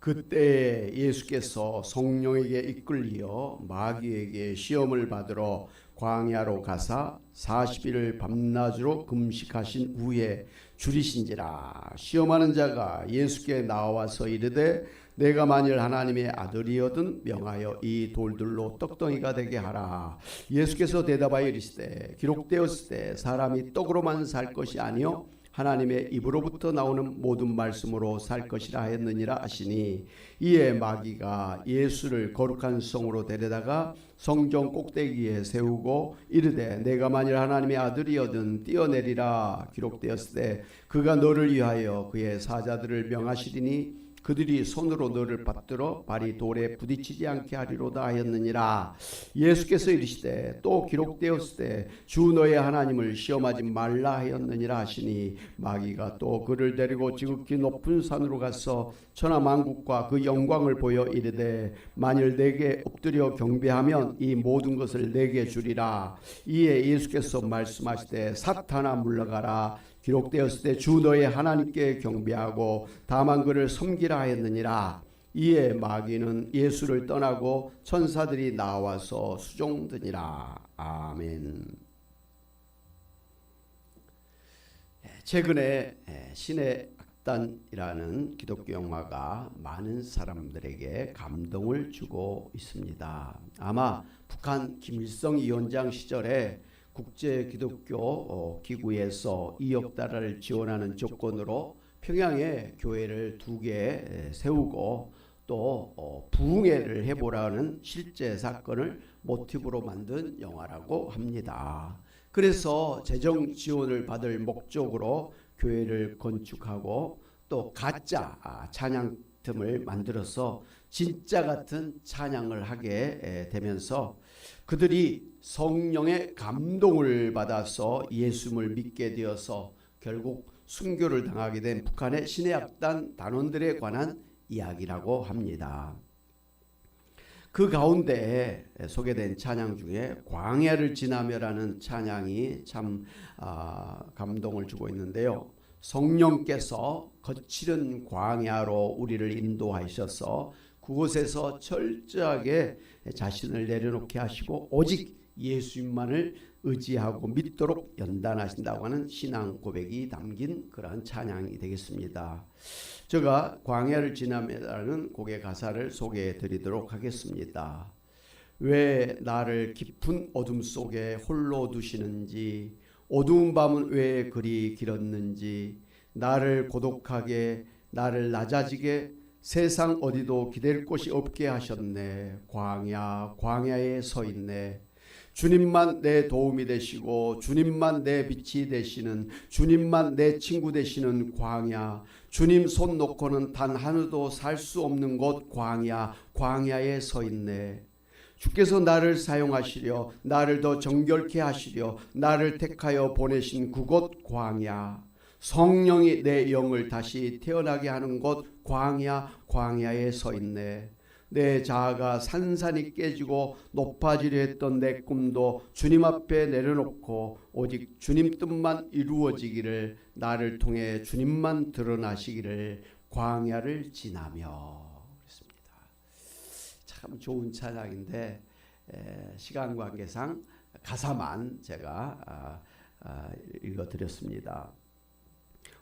그때 예수께서 성령에게 이끌리어 마귀에게 시험을 받으러 광야로 가사 40일을 밤낮으로 금식하신 후에 줄이신지라. 시험하는 자가 예수께 나와서 이르되 내가 만일 하나님의 아들이거든 명하여 이 돌들로 떡덩이가 되게 하라. 예수께서 대답하여 이르시되 기록되었을 때 사람이 떡으로만 살 것이 아니요 하나님의 입으로부터 나오는 모든 말씀으로 살 것이라 하였느니라 하시니, 이에 마귀가 예수를 거룩한 성으로 데려다가 성전 꼭대기에 세우고 이르되 내가 만일 하나님의 아들이거든 뛰어내리라. 기록되었을 때 그가 너를 위하여 그의 사자들을 명하시리니 그들이 손으로 너를 받들어 발이 돌에 부딪히지 않게 하리로다 하였느니라. 예수께서 이르시되 또 기록되었을 때 주 너의 하나님을 시험하지 말라 하였느니라 하시니, 마귀가 또 그를 데리고 지극히 높은 산으로 가서 천하 만국과 그 영광을 보여 이르되 만일 내게 엎드려 경배하면 이 모든 것을 내게 주리라. 이에 예수께서 말씀하시되 사탄아 물러가라. 기록되었을 때 주 너의 하나님께 경배하고 다만 그를 섬기라 하였느니라. 이에 마귀는 예수를 떠나고 천사들이 나와서 수종드니라. 아멘. 최근에 신의 악단이라는 기독교 영화가 많은 사람들에게 감동을 주고 있습니다. 아마 북한 김일성 위원장 시절에 국제 기독교 기구에서 2억 달러를 지원하는 조건으로 평양에 교회를 2개 세우고 또 부흥회를 해보라는 실제 사건을 모티브로 만든 영화라고 합니다. 그래서 재정 지원을 받을 목적으로 교회를 건축하고 또 가짜 찬양 틈을 만들어서 진짜 같은 찬양을 하게 되면서 그들이 성령의 감동을 받아서 예수를 믿게 되어서 결국 순교를 당하게 된 북한의 신의 악단 단원들에 관한 이야기라고 합니다. 그 가운데 소개된 찬양 중에 광야를 지나며라는 찬양이 참 감동을 주고 있는데요. 성령께서 거칠은 광야로 우리를 인도하셔서 그곳에서 철저하게 자신을 내려놓게 하시고 오직 예수님만을 의지하고 믿도록 연단하신다고 하는 신앙 고백이 담긴 그러한 찬양이 되겠습니다. 제가 광야를 지나며라는 곡의 가사를 소개해 드리도록 하겠습니다. 왜 나를 깊은 어둠 속에 홀로 두시는지, 어두운 밤은 왜 그리 길었는지, 나를 고독하게 나를 낮아지게 세상 어디도 기댈 곳이 없게 하셨네. 광야에 서 있네. 주님만 내 도움이 되시고 주님만 내 빛이 되시는, 주님만 내 친구 되시는 광야, 주님 손 놓고는 단 하루도 살 수 없는 곳 광야에 서 있네. 주께서 나를 사용하시려, 나를 더 정결케 하시려 나를 택하여 보내신 그곳 광야, 성령이 내 영을 다시 태어나게 하는 곳 광야에 서 있네. 내 자아가 산산이 깨지고 높아지려 했던 내 꿈도 주님 앞에 내려놓고 오직 주님 뜻만 이루어지기를, 나를 통해 주님만 드러나시기를 광야를 지나며. 그렇습니다. 참 좋은 찬양인데 시간 관계상 가사만 제가 읽어드렸습니다.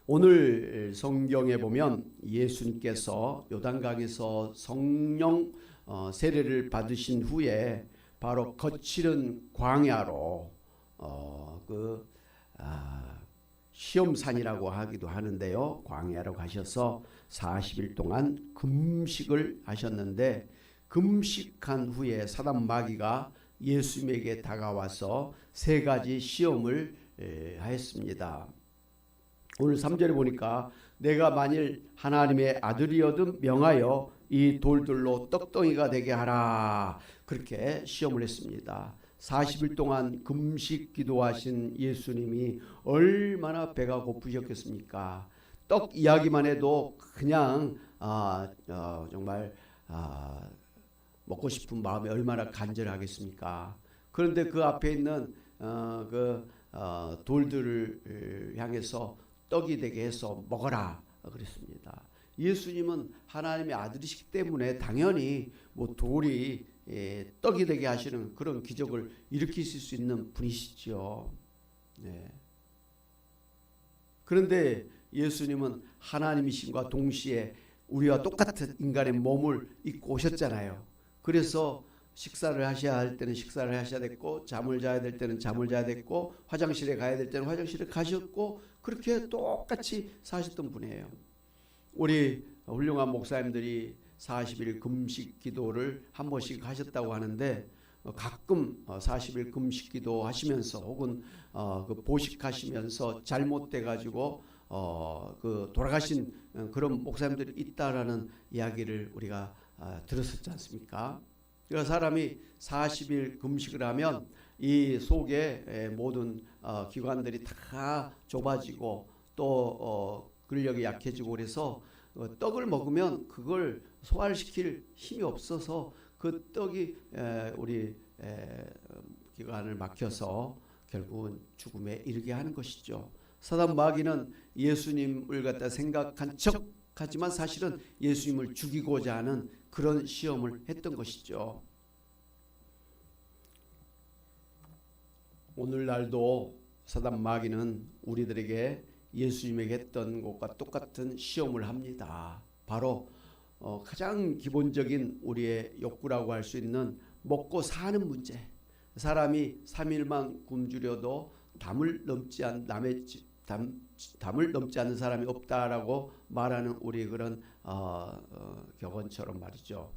오늘 성경에 보면 예수님께서 요단강에서 성령 세례를 받으신 후에 바로 거칠은 광야로 시험산이라고 하기도 하는데요. 광야로 가셔서 40일 동안 금식을 하셨는데, 금식한 후에 사단 마귀가 예수님에게 다가와서 3가지 시험을 하였습니다. 오늘 3절에 보니까 내가 만일 하나님의 아들이거든 명하여 이 돌들로 떡덩이가 되게 하라, 그렇게 시험을 했습니다. 40일 동안 금식 기도하신 예수님이 얼마나 배가 고프셨겠습니까? 떡 이야기만 해도 그냥 정말 먹고 싶은 마음이 얼마나 간절하겠습니까? 그런데 그 앞에 있는 돌들을 향해서 떡이 되게 해서 먹어라 그랬습니다. 예수님은 하나님의 아들이시기 때문에 당연히 뭐 돌이 떡이 되게 하시는 그런 기적을 일으키실 수 있는 분이시죠. 네. 그런데 예수님은 하나님이신과 동시에 우리와 똑같은 인간의 몸을 입고 오셨잖아요. 그래서 식사를 하셔야 할 때는 식사를 하셔야 됐고, 잠을 자야 될 때는 잠을 자야 됐고, 화장실에 가야 될 때는 화장실에 가셨고, 그렇게 똑같이 사셨던 분이에요. 우리 훌륭한 목사님들이 40일 금식 기도를 한 번씩 하셨다고 하는데, 가끔 40일 금식 기도 하시면서 혹은 그 보식하시면서 잘못돼 가지고 그 돌아가신 그런 목사님들이 있다라는 이야기를 우리가 들었었지 않습니까? 그러니까 사람이 40일 금식을 하면 이 속에 모든 기관들이 다 좁아지고 또 근력이 약해지고 그래서 떡을 먹으면 그걸 소화시킬 힘이 없어서 그 떡이 우리 기관을 막혀서 결국은 죽음에 이르게 하는 것이죠. 사단 마귀는 예수님을 갖다 생각한 척 하지만 사실은 예수님을 죽이고자 하는 그런 시험을 했던 것이죠. 오늘날도 사단 마귀는 우리들에게 예수님에게 했던 것과 똑같은 시험을 합니다. 바로 가장 기본적인 우리의 욕구라고 할 수 있는 먹고 사는 문제. 사람이 3일만 굶주려도 담을 넘지 않는 사람이 없다라고 말하는 우리 그런 격언처럼 말이죠.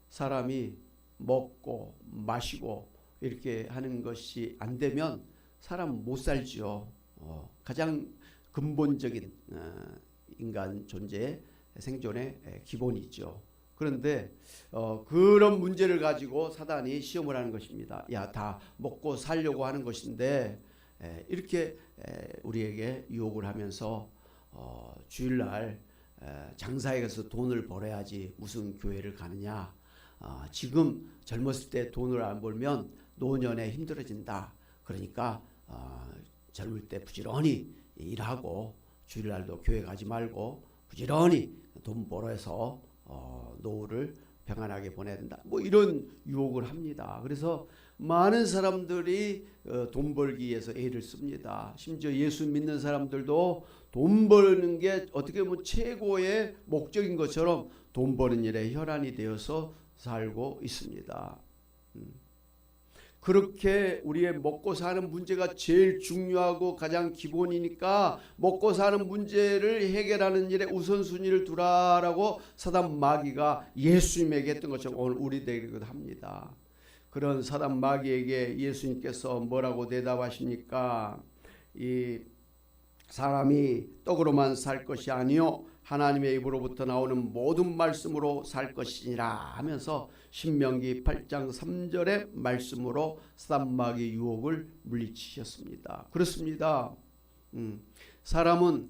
사람이 먹고 마시고 이렇게 하는 것이 안 되면 사람 못 살죠. 가장 근본적인 인간 존재 생존의 기본이죠. 그런데 그런 문제를 가지고 사단이 시험을 하는 것입니다. 야, 다 먹고 살려고 하는 것인데 이렇게 우리에게 유혹을 하면서 주일날 장사에 가서 돈을 벌어야지 무슨 교회를 가느냐. 지금 젊었을 때 돈을 안 벌면 노년에 힘들어진다. 그러니까 젊을 때 부지런히 일하고 주일날도 교회 가지 말고 부지런히 돈 벌어서 노후를 평안하게 보내야 된다. 뭐 이런 유혹을 합니다. 그래서 많은 사람들이 돈 벌기 위해서 애를 씁니다. 심지어 예수 믿는 사람들도 돈 버는 게 어떻게 보면 최고의 목적인 것처럼 돈 버는 일에 혈안이 되어서 살고 있습니다. 그렇게 우리의 먹고 사는 문제가 제일 중요하고 가장 기본이니까 먹고 사는 문제를 해결하는 일에 우선순위를 두라라고 사단 마귀가 예수님에게 했던 것처럼 오늘 우리들에게도 합니다. 그런 사단 마귀에게 예수님께서 뭐라고 대답하십니까? 이 사람이 떡으로만 살 것이 아니요 하나님의 입으로부터 나오는 모든 말씀으로 살 것이니라 하면서 신명기 8장 3절의 말씀으로 사단 마귀의 유혹을 물리치셨습니다. 그렇습니다. 사람은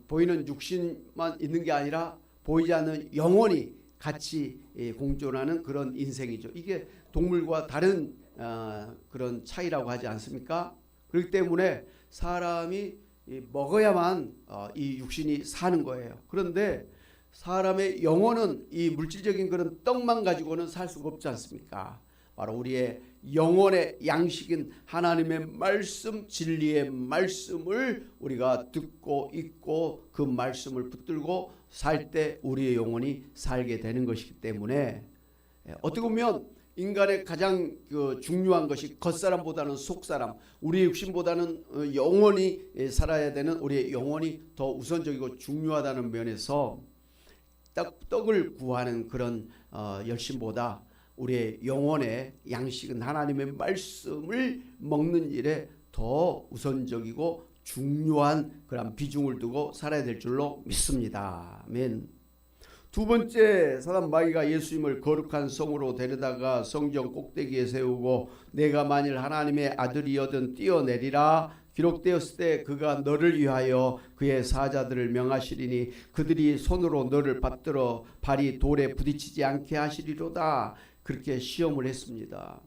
보이는 육신만 있는 게 아니라 보이지 않는 영혼이 같이 공존하는 그런 인생이죠. 이게 동물과 다른 그런 차이라고 하지 않습니까? 그렇기 때문에 사람이 먹어야만 이 육신이 사는 거예요. 그런데 사람의 영혼은 이 물질적인 그런 떡만 가지고는 살 수가 없지 않습니까? 바로 우리의 영혼의 양식인 하나님의 말씀, 진리의 말씀을 우리가 듣고 읽고 그 말씀을 붙들고 살 때 우리의 영혼이 살게 되는 것이기 때문에 어떻게 보면 인간의 가장 중요한 것이 겉사람보다는 속사람, 우리의 육신보다는 영원히 살아야 되는 우리의 영혼이 더 우선적이고 중요하다는 면에서 떡을 구하는 그런 열심보다 우리의 영혼의 양식은 하나님의 말씀을 먹는 일에 더 우선적이고 중요한 그런 비중을 두고 살아야 될 줄로 믿습니다. 아멘. 두 번째, 사단 마귀가 예수님을 거룩한 성으로 데려다가 성전 꼭대기에 세우고 내가 만일 하나님의 아들이여든 뛰어내리라 기록되었을 때 그가 너를 위하여 그의 사자들을 명하시리니 그들이 손으로 너를 받들어 발이 돌에 부딪히지 않게 하시리로다. 그렇게 시험을 했습니다.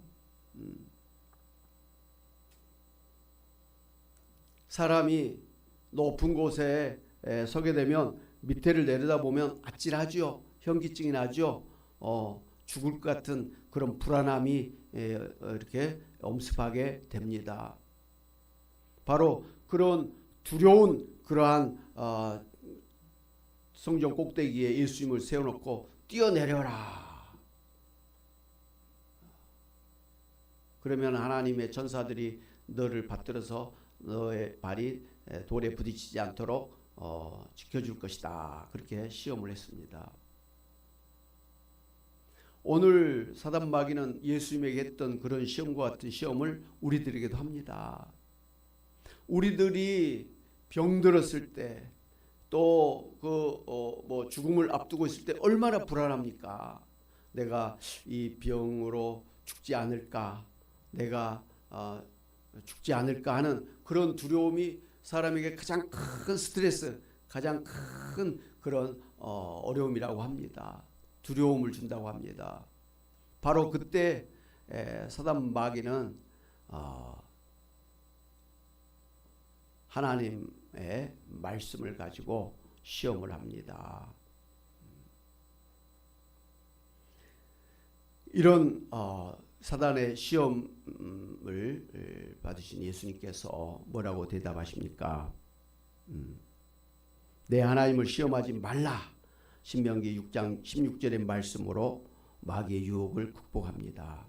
사람이 높은 곳에 서게 되면 밑에를 내려다보면 아찔하죠. 현기증이 나죠. 죽을 것 같은 그런 불안함이 이렇게 엄습하게 됩니다. 바로 그런 두려운 그러한 성전 꼭대기에 예수님을 세워놓고 뛰어내려라. 그러면 하나님의 전사들이 너를 받들어서 너의 발이 돌에 부딪히지 않도록 지켜줄 것이다. 그렇게 시험을 했습니다. 오늘 사단 마귀는 예수님에게 했던 그런 시험과 같은 시험을 우리들에게도 합니다. 우리들이 병들었을 때 또 죽음을 앞두고 있을 때 얼마나 불안합니까? 내가 이 병으로 죽지 않을까? 내가 죽지 않을까 하는 그런 두려움이 사람에게 가장 큰 스트레스, 가장 큰 그런 어려움이라고 합니다. 두려움을 준다고 합니다. 바로 그때 사단 마귀는 하나님의 말씀을 가지고 시험을 합니다. 이런 사단의 시험을 받으신 예수님께서 뭐라고 대답하십니까? 내 하나님을 시험하지 말라. 신명기 6장 16절의 말씀으로 마귀의 유혹을 극복합니다.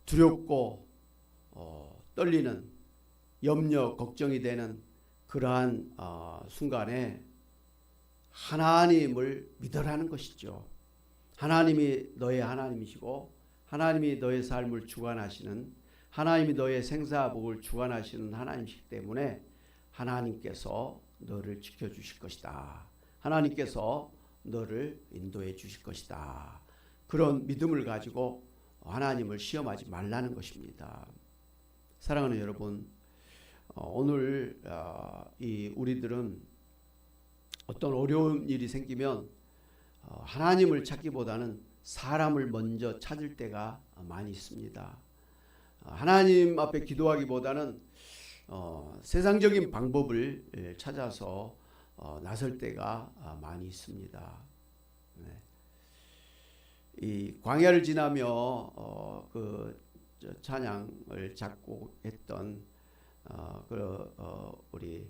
두렵고 떨리는 염려, 걱정이 되는 그러한 순간에 하나님을 믿으라는 것이죠. 하나님이 너의 하나님이시고 하나님이 너의 삶을 주관하시는, 하나님이 너의 생사복을 주관하시는 하나님이시기 때문에 하나님께서 너를 지켜주실 것이다. 하나님께서 너를 인도해 주실 것이다. 그런 믿음을 가지고 하나님을 시험하지 말라는 것입니다. 사랑하는 여러분, 오늘 우리들은 어떤 어려운 일이 생기면 하나님을 찾기보다는 사람을 먼저 찾을 때가 많이 있습니다. 하나님 앞에 기도하기보다는 세상적인 방법을 찾아서 나설 때가 많이 있습니다. 네. 이 광야를 지나며 그 찬양을 작곡했던 우리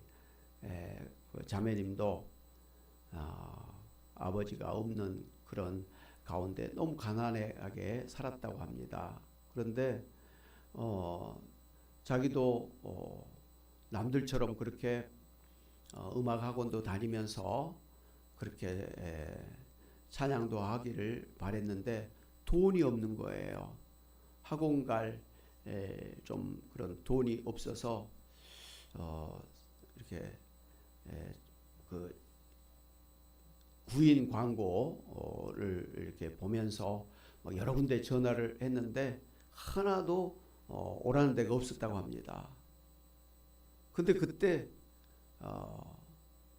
그 자매님도 아버지가 없는 그런 가운데 너무 가난하게 살았다고 합니다. 그런데 자기도 남들처럼 그렇게 음악 학원도 다니면서 그렇게 찬양도 하기를 바랬는데 돈이 없는 거예요. 학원 갈 좀 그런 돈이 없어서 이렇게 그 구인 광고를 이렇게 보면서 여러 군데 전화를 했는데 하나도 오라는 데가 없었다고 합니다. 근데 그때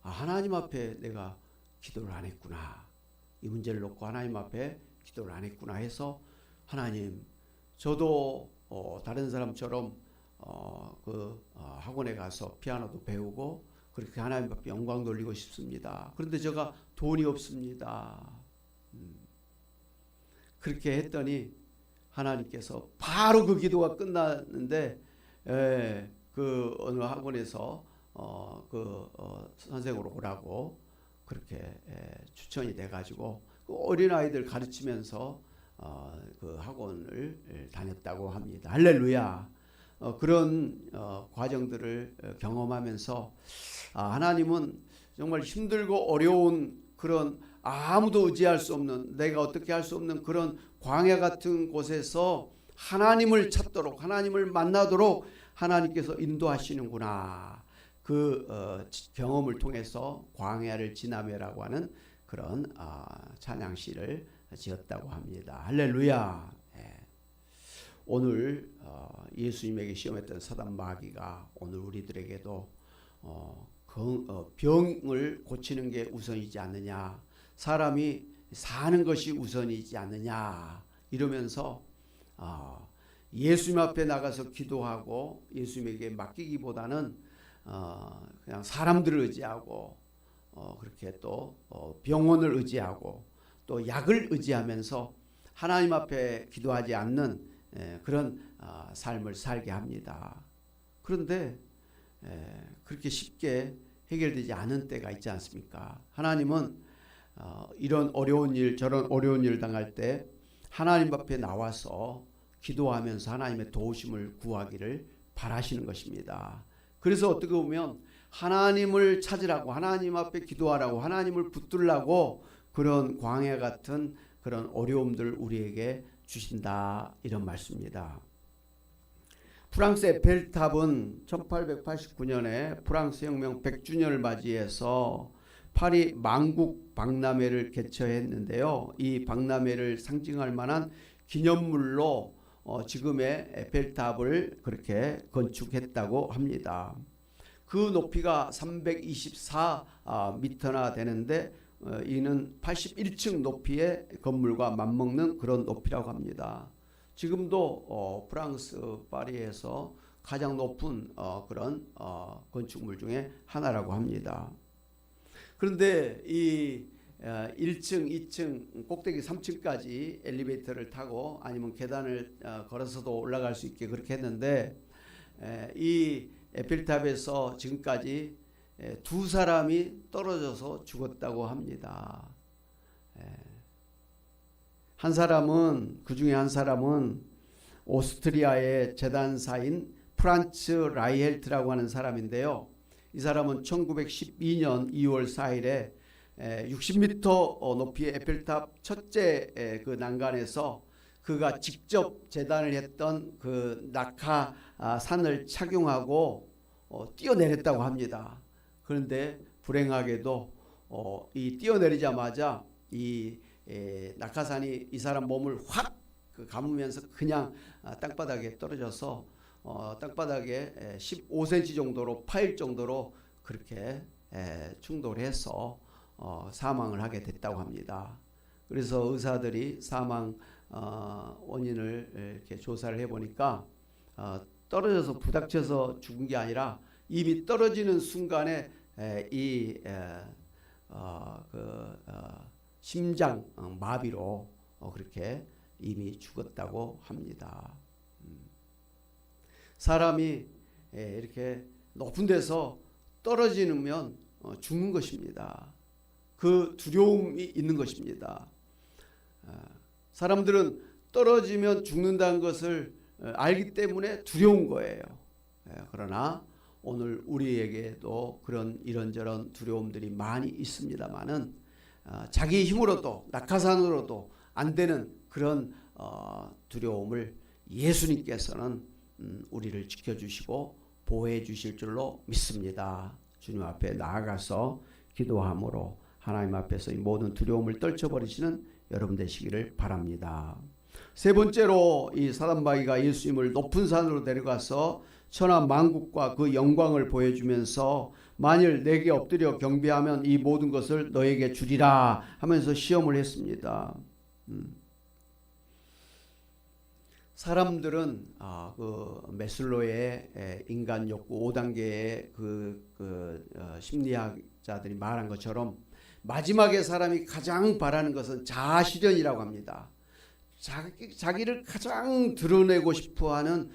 하나님 앞에 내가 기도를 안 했구나, 이 문제를 놓고 하나님 앞에 기도를 안 했구나 해서, 하나님, 저도 다른 사람처럼 학원에 가서 피아노도 배우고 그렇게 하나님 앞에 영광 돌리고 싶습니다. 그런데 제가 돈이 없습니다. 그렇게 했더니 하나님께서 바로 그 기도가 끝났는데 그 어느 학원에서 선생으로 오라고 그렇게 추천이 돼가지고 그 어린 아이들 가르치면서 그 학원을 다녔다고 합니다. 할렐루야. 그런 과정들을 경험하면서 하나님은 정말 힘들고 어려운 그런 아무도 의지할 수 없는, 내가 어떻게 할 수 없는 그런 광야 같은 곳에서 하나님을 찾도록, 하나님을 만나도록 하나님께서 인도하시는구나. 그 경험을 통해서 광야를 지나며라고 하는 그런 찬양시를 지었다고 합니다. 할렐루야. 오늘 예수님에게 시험했던 사단 마귀가 오늘 우리들에게도 병을 고치는 게 우선이지 않느냐, 사람이 사는 것이 우선이지 않느냐 이러면서 예수님 앞에 나가서 기도하고 예수님에게 맡기기보다는 그냥 사람들을 의지하고 그렇게 또 병원을 의지하고 또 약을 의지하면서 하나님 앞에 기도하지 않는 그런 삶을 살게 합니다. 그런데 그렇게 쉽게 해결되지 않은 때가 있지 않습니까? 하나님은 이런 어려운 일 저런 어려운 일 당할 때 하나님 앞에 나와서 기도하면서 하나님의 도우심을 구하기를 바라시는 것입니다. 그래서 어떻게 보면 하나님을 찾으라고 하나님 앞에 기도하라고 하나님을 붙들라고 그런 광야 같은 그런 어려움들 우리에게 주신다 이런 말씀입니다. 프랑스 에펠탑은 1889년에 프랑스 혁명 100주년을 맞이해서 파리 만국 박람회를 개최했는데요. 이 박람회를 상징할 만한 기념물로 지금의 에펠탑을 그렇게 건축했다고 합니다. 그 높이가 324m나 되는데 이는 81층 높이의 건물과 맞먹는 그런 높이라고 합니다. 지금도 프랑스 파리에서 가장 높은 그런 건축물 중에 하나라고 합니다. 그런데 이 1층, 2층, 꼭대기 3층까지 엘리베이터를 타고 아니면 계단을 걸어서도 올라갈 수 있게 그렇게 했는데 이 에펠탑에서 지금까지 두 사람이 떨어져서 죽었다고 합니다. 한 사람은 그 중에 한 사람은 오스트리아의 재단사인 프란츠 라이헬트라고 하는 사람인데요. 이 사람은 1912년 2월 4일에 60m 높이의 에펠탑 첫째 그 난간에서 그가 직접 재단을 했던 그 낙하산을 착용하고 뛰어내렸다고 합니다. 그런데 불행하게도 이 뛰어내리자마자 이 낙하산이 이 사람 몸을 확 감으면서 그냥 땅바닥에 떨어져서 땅바닥에 15cm 정도로 파일 정도로 그렇게 충돌해서 사망을 하게 됐다고 합니다. 그래서 의사들이 사망 원인을 이렇게 조사를 해보니까 떨어져서 부닥쳐서 죽은 게 아니라 이미 떨어지는 순간에 심장 마비로 그렇게 이미 죽었다고 합니다. 사람이 이렇게 높은 데서 떨어지면 죽는 것입니다. 그 두려움이 있는 것입니다. 사람들은 떨어지면 죽는다는 것을 알기 때문에 두려운 거예요. 그러나 오늘 우리에게도 그런 이런저런 두려움들이 많이 있습니다만은 자기 힘으로도 낙하산으로도 안 되는 그런 두려움을 예수님께서는 우리를 지켜주시고 보호해 주실 줄로 믿습니다. 주님 앞에 나아가서 기도함으로 하나님 앞에서 이 모든 두려움을 떨쳐버리시는 여러분 되시기를 바랍니다. 세 번째로 이 사단마귀가 예수님을 높은 산으로 데려가서 천하 만국과 그 영광을 보여주면서 만일 내게 엎드려 경배하면 이 모든 것을 너에게 주리라 하면서 시험을 했습니다. 사람들은 그 메슬로의 인간 욕구 5단계의 심리학자들이 말한 것처럼 마지막에 사람이 가장 바라는 것은 자아실현이라고 합니다. 자기를 가장 드러내고 싶어하는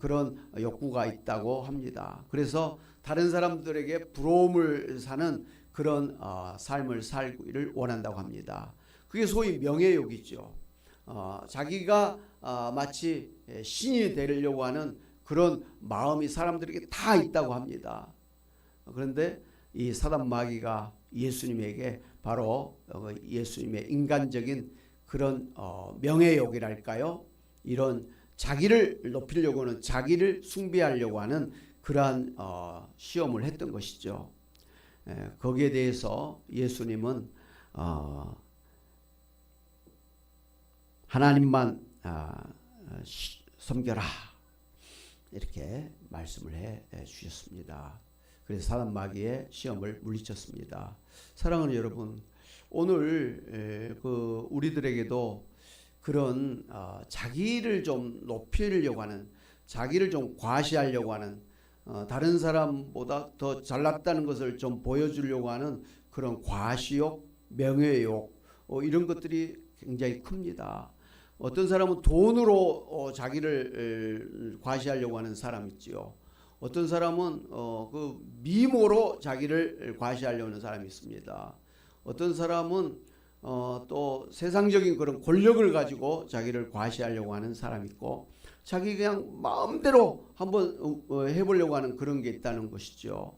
그런 욕구가 있다고 합니다. 그래서 다른 사람들에게 부러움을 사는 그런 삶을 살기를 원한다고 합니다. 그게 소위 명예욕이죠. 자기가 마치 신이 되려고 하는 그런 마음이 사람들에게 다 있다고 합니다. 그런데 이 사단 마귀가 예수님에게 바로 예수님의 인간적인 그런 명예욕이랄까요? 이런 자기를 높이려고 하는 자기를 숭배하려고 하는 그러한 시험을 했던 것이죠. 거기에 대해서 예수님은 하나님만 섬겨라 이렇게 말씀을 해 주셨습니다. 그래서 사단 마귀의 시험을 물리쳤습니다. 사랑하는 여러분, 오늘 우리들에게도 그런 자기를 좀 높이려고 하는, 자기를 좀 과시하려고 하는 다른 사람보다 더 잘났다는 것을 좀 보여주려고 하는 그런 과시욕, 명예욕 이런 것들이 굉장히 큽니다. 어떤 사람은 돈으로 자기를 과시하려고 하는 사람 있지요. 어떤 사람은 그 미모로 자기를 과시하려고 하는 사람이 있습니다. 어떤 사람은 또 세상적인 그런 권력을 가지고 자기를 과시하려고 하는 사람이 있고, 자기 그냥 마음대로 한번 해보려고 하는 그런 게 있다는 것이죠.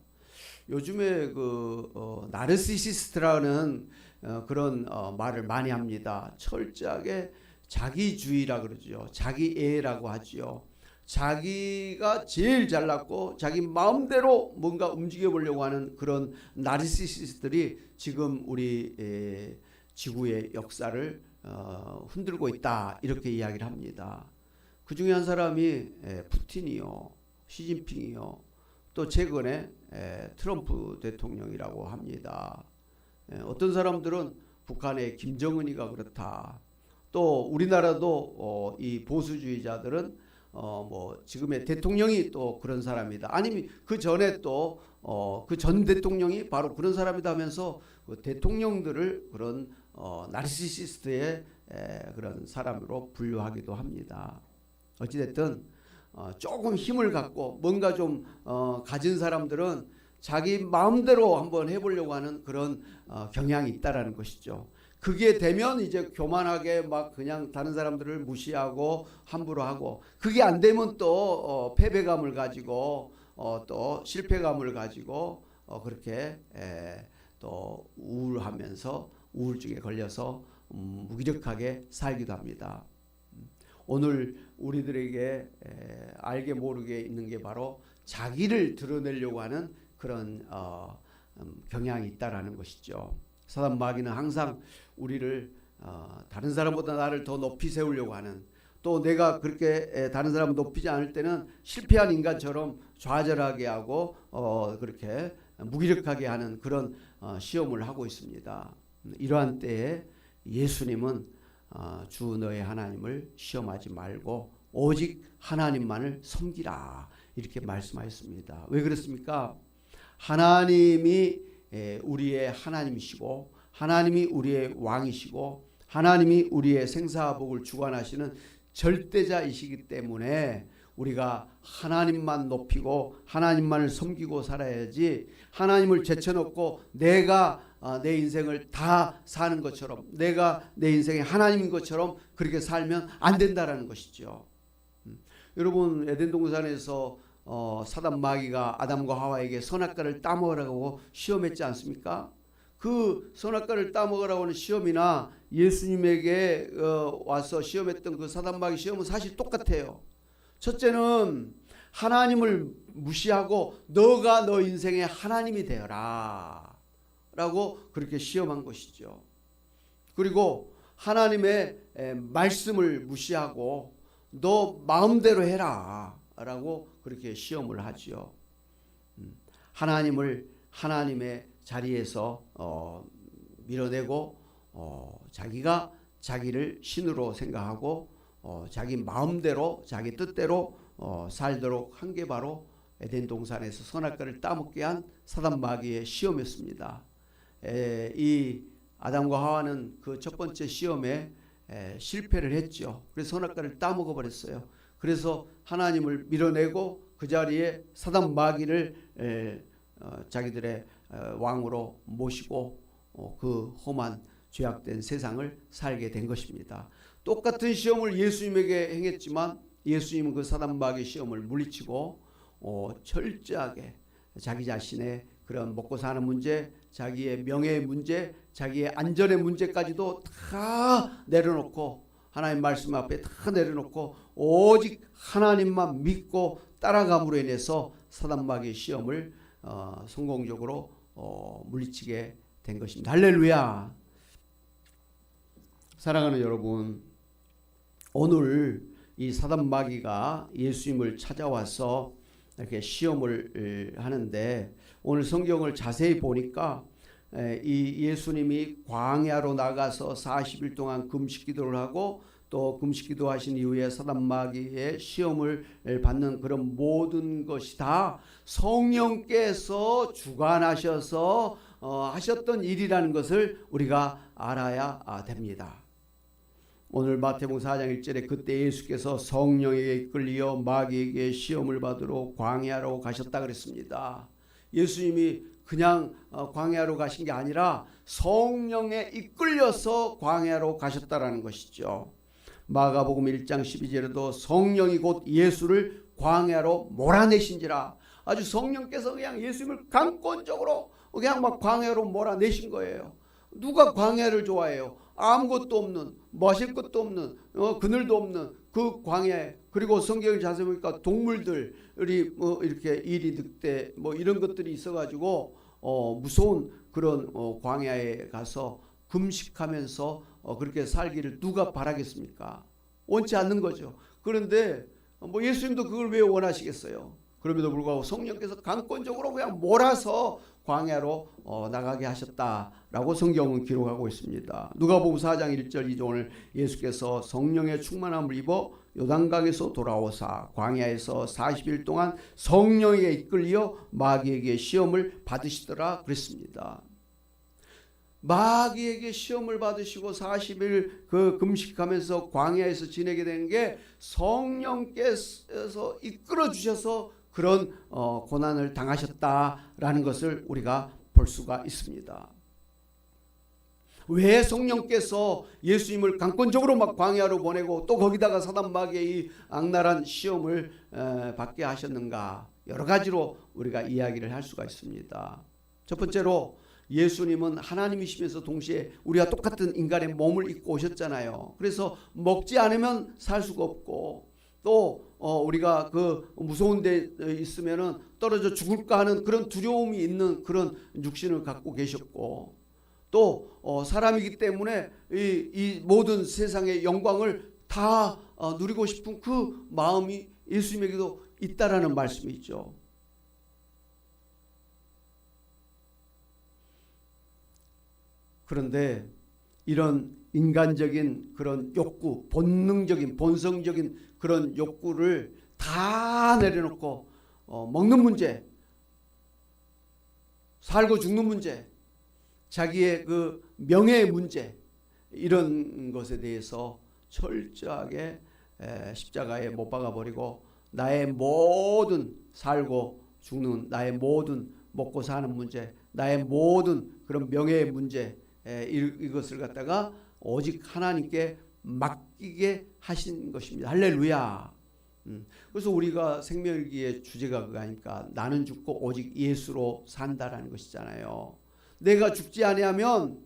요즘에 그 나르시시스트라는 그런 말을 많이 합니다. 철저하게 자기주의라 그러죠. 자기애라고 하지요. 자기가 제일 잘났고 자기 마음대로 뭔가 움직여 보려고 하는 그런 나르시시스트들이 지금 우리 지구의 역사를 흔들고 있다, 이렇게 이야기를 합니다. 그 중에 한 사람이 푸틴이요, 시진핑이요, 또 최근에 트럼프 대통령이라고 합니다. 어떤 사람들은 북한의 김정은이가 그렇다. 또 우리나라도 이 보수주의자들은 뭐 지금의 대통령이 또 그런 사람이다. 아니면 그 전에 또 그 전 대통령이 바로 그런 사람이다 하면서 그 대통령들을 그런 나르시시스트의 그런 사람으로 분류하기도 합니다. 어찌됐든 조금 힘을 갖고 뭔가 좀 가진 사람들은 자기 마음대로 한번 해보려고 하는 그런 경향이 있다라는 것이죠. 그게 되면 이제 교만하게 막 그냥 다른 사람들을 무시하고 함부로 하고, 그게 안 되면 또 패배감을 가지고 또 실패감을 가지고 그렇게 또 우울하면서 우울증에 걸려서 무기력하게 살기도 합니다. 오늘 우리들에게 알게 모르게 있는 게 바로 자기를 드러내려고 하는 그런 경향이 있다라는 것이죠. 사단 마귀는 항상 우리를 다른 사람보다 나를 더 높이 세우려고 하는, 또 내가 그렇게 다른 사람을 높이지 않을 때는 실패한 인간처럼 좌절하게 하고 그렇게 무기력하게 하는 그런 시험을 하고 있습니다. 이러한 때에 예수님은 주 너의 하나님을 시험하지 말고 오직 하나님만을 섬기라, 이렇게 말씀하셨습니다. 왜 그렇습니까? 하나님이 우리의 하나님이시고, 하나님이 우리의 왕이시고, 하나님이 우리의 생사복을 주관하시는 절대자이시기 때문에 우리가 하나님만 높이고 하나님만을 섬기고 살아야지, 하나님을 제쳐놓고 내가 내 인생을 다 사는 것처럼, 내가 내 인생의 하나님인 것처럼 그렇게 살면 안 된다라는 것이죠. 여러분, 에덴 동산에서 사단 마귀가 아담과 하와에게 선악과를 따먹으라고 시험했지 않습니까? 그 선악과를 따먹으라고 하는 시험이나 예수님에게 와서 시험했던 그 사단 마귀 시험은 사실 똑같아요. 첫째는 하나님을 무시하고 너가 너 인생의 하나님이 되어라 라고 그렇게 시험한 것이죠. 그리고 하나님의 말씀을 무시하고 너 마음대로 해라 라고 그렇게 시험을 하지요. 하나님을 하나님의 자리에서 밀어내고 자기가 자기를 신으로 생각하고 자기 마음대로 자기 뜻대로 살도록 한 게 바로 에덴 동산에서 선악과를 따먹게 한 사단 마귀의 시험이었습니다. 이 아담과 하와는 그 첫 번째 시험에 실패를 했죠. 그래서 선악과를 따먹어 버렸어요. 그래서 하나님을 밀어내고 그 자리에 사단 마귀를 자기들의 왕으로 모시고 그 험한 죄악된 세상을 살게 된 것입니다. 똑같은 시험을 예수님에게 행했지만 예수님은 그 사단 마귀의 시험을 물리치고 철저하게 자기 자신의 그런 먹고 사는 문제, 자기의 명예의 문제, 자기의 안전의 문제까지도 다 내려놓고, 하나님 말씀 앞에 다 내려놓고 오직 하나님만 믿고 따라감으로 인해서 사단 마귀의 시험을 성공적으로 물리치게 된 것입니다. 할렐루야. 사랑하는 여러분, 오늘 이 사단 마귀가 예수님을 찾아와서 이렇게 시험을 하는데, 오늘 성경을 자세히 보니까 이 예수님이 광야로 나가서 40일 동안 금식 기도를 하고 또 금식기도 하신 이후에 사단 마귀의 시험을 받는 그런 모든 것이 다 성령께서 주관하셔서 하셨던 일이라는 것을 우리가 알아야 됩니다. 오늘 마태복음 4장 1절에 그때 예수께서 성령에게 이끌려 마귀에게 시험을 받으러 광야로 가셨다 그랬습니다. 예수님이 그냥 광야로 가신 게 아니라 성령에 이끌려서 광야로 가셨다라는 것이죠. 마가복음 1장 12절에도 성령이 곧 예수를 광야로 몰아내신지라, 아주 성령께서 그냥 예수님을 강권적으로 그냥 막 광야로 몰아내신 거예요. 누가 광야를 좋아해요? 아무것도 없는, 마실 것도 없는, 그늘도 없는 그 광야에. 그리고 성경을 자세히 보니까 동물들이 이렇게 이리 늑대 이런 것들이 있어가지고 무서운 그런 광야에 가서 금식하면서 그렇게 살기를 누가 바라겠습니까? 원치 않는 거죠. 그런데 예수님도 그걸 왜 원하시겠어요? 그럼에도 불구하고 성령께서 강권적으로 그냥 몰아서 광야로 나가게 하셨다라고 성경은 기록하고 있습니다. 누가복음 4장 1절 2절 오늘 예수께서 성령의 충만함을 입어 요단강에서 돌아오사 광야에서 40일 동안 성령에게 이끌려 마귀에게 시험을 받으시더라 그랬습니다. 마귀에게 시험을 받으시고 40일 그 금식하면서 광야에서 지내게 된 게 성령께서 이끌어 주셔서 그런 고난을 당하셨다라는 것을 우리가 볼 수가 있습니다. 왜 성령께서 예수님을 강권적으로 막 광야로 보내고 또 거기다가 사단 마귀의 이 악랄한 시험을 받게 하셨는가? 여러 가지로 우리가 이야기를 할 수가 있습니다. 첫 번째로 예수님은 하나님이시면서 동시에 우리와 똑같은 인간의 몸을 입고 오셨잖아요. 그래서 먹지 않으면 살 수가 없고 또 우리가 그 무서운 데 있으면은 떨어져 죽을까 하는 그런 두려움이 있는 그런 육신을 갖고 계셨고 또 사람이기 때문에 이 모든 세상의 영광을 다 누리고 싶은 그 마음이 예수님에게도 있다라는 말씀이 있죠. 그런데 이런 인간적인 그런 욕구, 본능적인 본성적인 그런 욕구를 다 내려놓고 먹는 문제, 살고 죽는 문제, 자기의 그 명예의 문제, 이런 것에 대해서 철저하게 십자가에 못 박아버리고 나의 모든 살고 죽는, 나의 모든 먹고 사는 문제, 나의 모든 그런 명예의 문제, 이것을 갖다가 오직 하나님께 맡기게 하신 것입니다. 할렐루야. 그래서 우리가 생명일기의 주제가 그거 아닙니까? 나는 죽고 오직 예수로 산다라는 것이잖아요. 내가 죽지 아니하면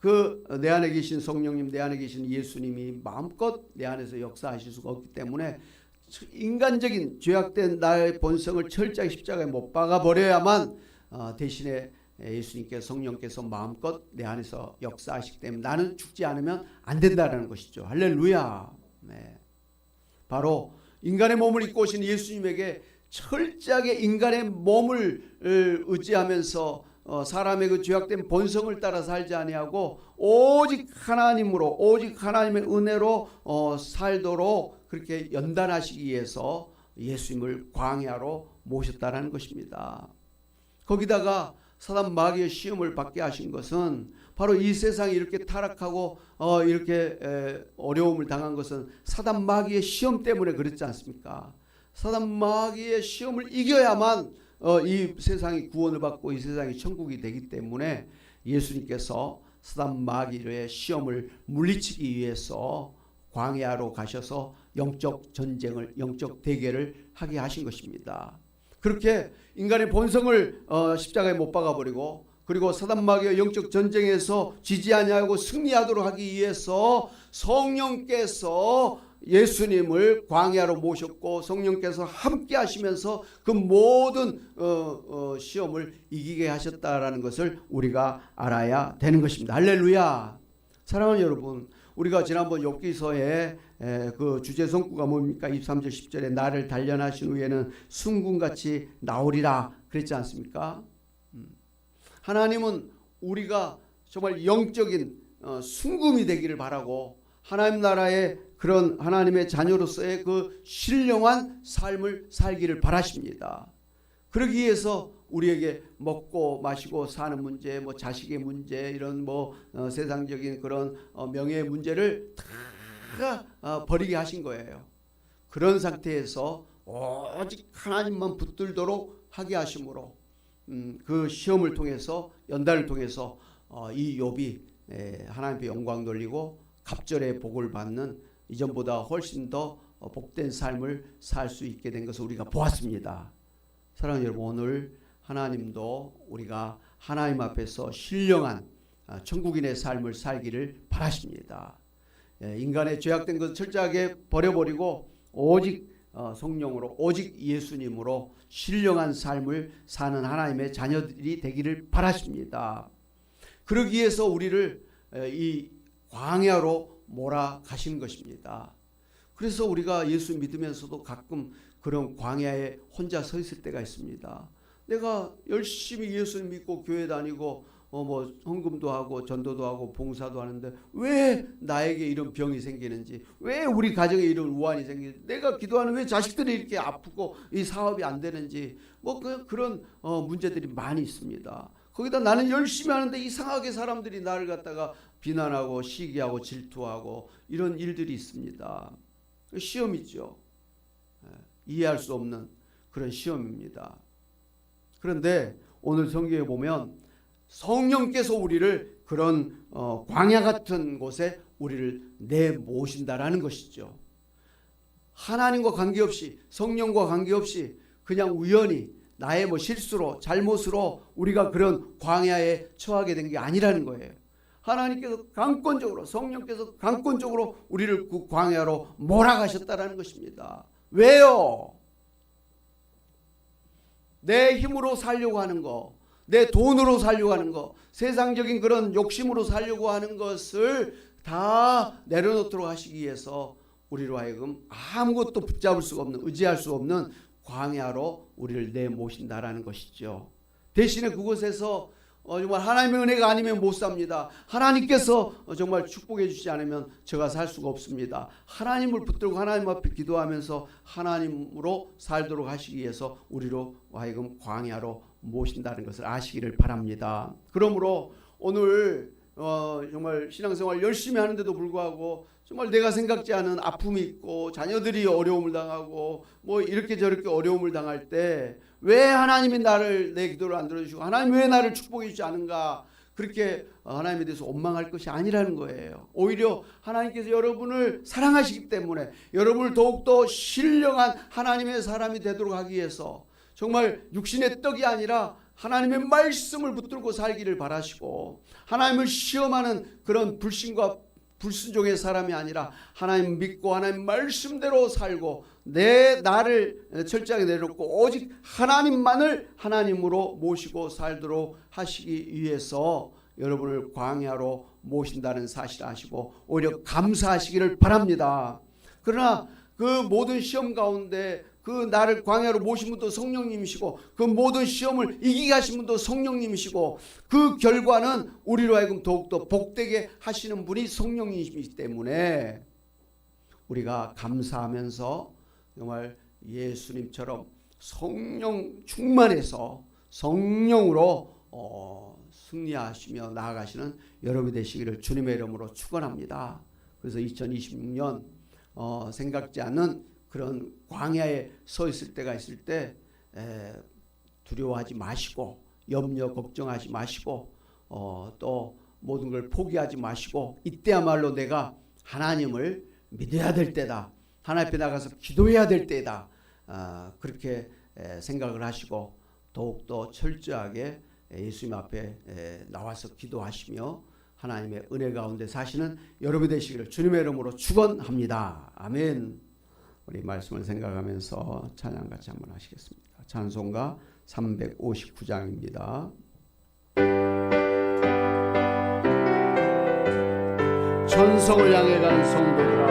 그 내 안에 계신 성령님, 내 안에 계신 예수님이 마음껏 내 안에서 역사하실 수가 없기 때문에 인간적인 죄악된 나의 본성을 철저히 십자가에 못 박아 버려야만 대신에 예수님께서 성령께서 마음껏 내 안에서 역사하시기 때문에 나는 죽지 않으면 안 된다는 것이죠. 할렐루야. 네. 바로 인간의 몸을 입고 오신 예수님에게 철저하게 인간의 몸을 의지하면서 사람의 그 죄악된 본성을 따라 살지 아니하고 오직 하나님으로, 오직 하나님의 은혜로 살도록 그렇게 연단하시기 위해서 예수님을 광야로 모셨다라는 것입니다. 거기다가 사단 마귀의 시험을 받게 하신 것은 바로 이 세상이 이렇게 타락하고 이렇게 어려움을 당한 것은 사단 마귀의 시험 때문에 그렇지 않습니까? 사단 마귀의 시험을 이겨야만 이 세상이 구원을 받고 이 세상이 천국이 되기 때문에 예수님께서 사단 마귀의 시험을 물리치기 위해서 광야로 가셔서 영적 전쟁을, 영적 대결을 하게 하신 것입니다. 그렇게 인간의 본성을 십자가에 못 박아버리고 그리고 사단 마귀의 영적 전쟁에서 지지 아니하고 승리하도록 하기 위해서 성령께서 예수님을 광야로 모셨고 성령께서 함께 하시면서 그 모든 시험을 이기게 하셨다라는 것을 우리가 알아야 되는 것입니다. 할렐루야. 사랑하는 여러분, 우리가 지난번 욥기서의 그 주제 성구가 뭡니까? 23절 10절에 나를 단련하신 후에는 순금같이 나오리라 그랬지 않습니까? 하나님은 우리가 정말 영적인 순금이 되기를 바라고 하나님 나라의 그런 하나님의 자녀로서의 그 신령한 삶을 살기를 바라십니다. 그러기 위해서 우리에게 먹고 마시고 사는 문제, 뭐 자식의 문제, 이런 세상적인 그런 명예의 문제를 다 버리게 하신 거예요. 그런 상태에서 오직 하나님만 붙들도록 하게 하심으로 그 시험을 통해서, 연단을 통해서 이 욥이 하나님께 영광 돌리고 갑절의 복을 받는, 이전보다 훨씬 더 복된 삶을 살 수 있게 된 것을 우리가 보았습니다. 사랑하는 여러분, 오늘 하나님도 우리가 하나님 앞에서 신령한 천국인의 삶을 살기를 바라십니다. 인간의 죄악된 것을 철저하게 버려버리고 오직 성령으로, 오직 예수님으로 신령한 삶을 사는 하나님의 자녀들이 되기를 바라십니다. 그러기 위해서 우리를 이 광야로 몰아가신 것입니다. 그래서 우리가 예수 믿으면서도 가끔 그런 광야에 혼자 서 있을 때가 있습니다. 내가 열심히 예수를 믿고 교회 다니고 헌금도 하고 전도도 하고 봉사도 하는데 왜 나에게 이런 병이 생기는지, 왜 우리 가정에 이런 우환이 생기는지, 내가 기도하는 왜 자식들이 이렇게 아프고 이 사업이 안 되는지, 그런 문제들이 많이 있습니다. 거기다 나는 열심히 하는데 이상하게 사람들이 나를 갖다가 비난하고 시기하고 질투하고 이런 일들이 있습니다. 시험이죠. 이해할 수 없는 그런 시험입니다. 그런데 오늘 성경에 보면 성령께서 우리를 그런 광야 같은 곳에 우리를 내모신다라는 것이죠. 하나님과 관계없이, 성령과 관계없이 그냥 우연히 나의 실수로, 잘못으로 우리가 그런 광야에 처하게 된 게 아니라는 거예요. 하나님께서 강권적으로, 성령께서 강권적으로 우리를 그 광야로 몰아가셨다라는 것입니다. 왜요? 내 힘으로 살려고 하는 거, 내 돈으로 살려고 하는 거, 세상적인 그런 욕심으로 살려고 하는 것을 다 내려놓도록 하시기 위해서 우리로 하여금 아무것도 붙잡을 수가 없는, 의지할 수 없는 광야로 우리를 내모신다라는 것이죠. 대신에 그곳에서 정말 하나님의 은혜가 아니면 못 삽니다. 하나님께서 정말 축복해 주시지 않으면 제가 살 수가 없습니다. 하나님을 붙들고 하나님 앞에 기도하면서 하나님으로 살도록 하시기 위해서 우리로 하여금 광야로 모신다는 것을 아시기를 바랍니다. 그러므로 오늘 정말 신앙생활 열심히 하는데도 불구하고 정말 내가 생각지 않은 아픔이 있고 자녀들이 어려움을 당하고 이렇게 저렇게 어려움을 당할 때 왜 하나님이 내 기도를 안 들어주시고 하나님 왜 나를 축복해 주지 않은가, 그렇게 하나님에 대해서 원망할 것이 아니라는 거예요. 오히려 하나님께서 여러분을 사랑하시기 때문에 여러분을 더욱더 신령한 하나님의 사람이 되도록 하기 위해서 정말 육신의 떡이 아니라 하나님의 말씀을 붙들고 살기를 바라시고, 하나님을 시험하는 그런 불신과 불순종의 사람이 아니라 하나님 믿고 하나님 말씀대로 살고 나를 철저하게 내려놓고 오직 하나님만을 하나님으로 모시고 살도록 하시기 위해서 여러분을 광야로 모신다는 사실을 아시고 오히려 감사하시기를 바랍니다. 그러나 그 모든 시험 가운데 그 나를 광야로 모신 분도 성령님이시고 그 모든 시험을 이기게 하신 분도 성령님이시고 그 결과는 우리로 하여금 더욱더 복되게 하시는 분이 성령님이시기 때문에 우리가 감사하면서 정말 예수님처럼 성령 충만해서 성령으로 승리하시며 나아가시는 여러분이 되시기를 주님의 이름으로 축원합니다. 그래서 2026년 생각지 않는 그런 광야에 서 있을 때가 있을 때 두려워하지 마시고 염려 걱정하지 마시고 또 모든 걸 포기하지 마시고 이때야말로 내가 하나님을 믿어야 될 때다, 하나님 앞에 나가서 기도해야 될 때다, 그렇게 생각을 하시고 더욱더 철저하게 예수님 앞에 나와서 기도하시며 하나님의 은혜 가운데 사시는 여러분 되시기를 주님의 이름으로 축원합니다. 아멘. 우리 말씀을 생각하면서 찬양 같이 한번 하시겠습니다. 찬송가 359장입니다. 천성을 향해 간 성도들아